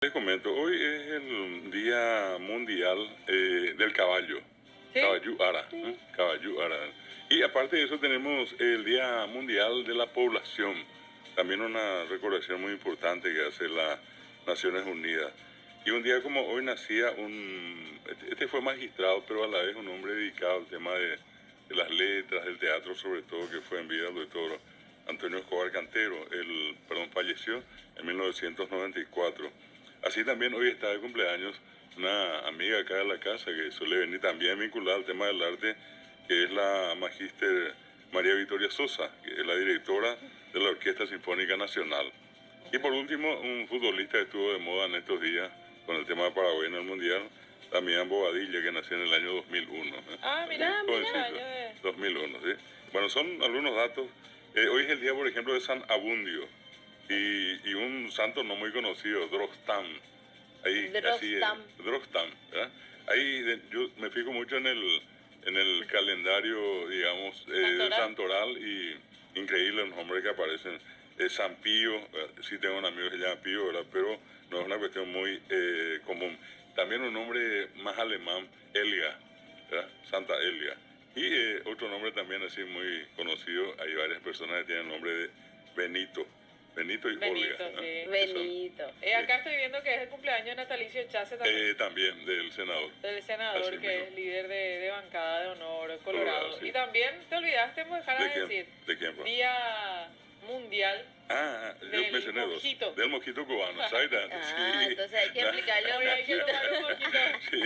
Les comento, hoy es el Día Mundial del Caballo, ¿Sí? Caballo Ara, Caballo Ara. Y aparte de eso tenemos el Día Mundial de la Población, también una recordación muy importante que hace las Naciones Unidas. Y un día como hoy nacía este fue magistrado, pero a la vez un hombre dedicado al tema de las letras, del teatro sobre todo, que fue en vida el doctor Antonio Escobar Cantero. Falleció en 1994. Así también hoy está de cumpleaños una amiga acá de la casa que suele venir también vinculada al tema del arte, que es la magíster María Victoria Sosa, que es la directora de la Orquesta Sinfónica Nacional. Y por último, un futbolista que estuvo de moda en estos días con el tema de Paraguay en el Mundial, Damián Bobadilla, que nació en el año 2001. Ah, mira, Jovencito, año de... 2001, ¿sí? Bueno, son algunos datos. Hoy es el día, por ejemplo, de San Abundio y un santo no muy conocido, Drostam. Ahí, así, Drostam. Drostam, ¿verdad? Ahí yo me fijo mucho en el calendario, digamos, del santoral, y increíble los nombres que aparecen. San Pío, sí tengo un amigo que se llama Pío, ¿verdad? Pero no es una cuestión muy común. También un nombre más alemán, Elga, ¿verdad? Santa Elga. Y otro nombre también así muy conocido, hay varias personas que tienen el nombre de Benito. Benito y Benito, Olga. sí. Benito. Acá estoy viendo que es el cumpleaños de Natalicio Chase también, También del senador. del senador, Así que mismo. es líder de bancada de honor Colorado. Sí. Y también te olvidaste, me dejar ¿De de quién? decir, ¿De quién, pues? Día Mundial Yo del mencioné dos. mojito. Del mosquito cubano, ¿sabes? Ah, entonces hay que ¿no? explicarle a un Oye, hay que poquito. tomar un poquito. Sí.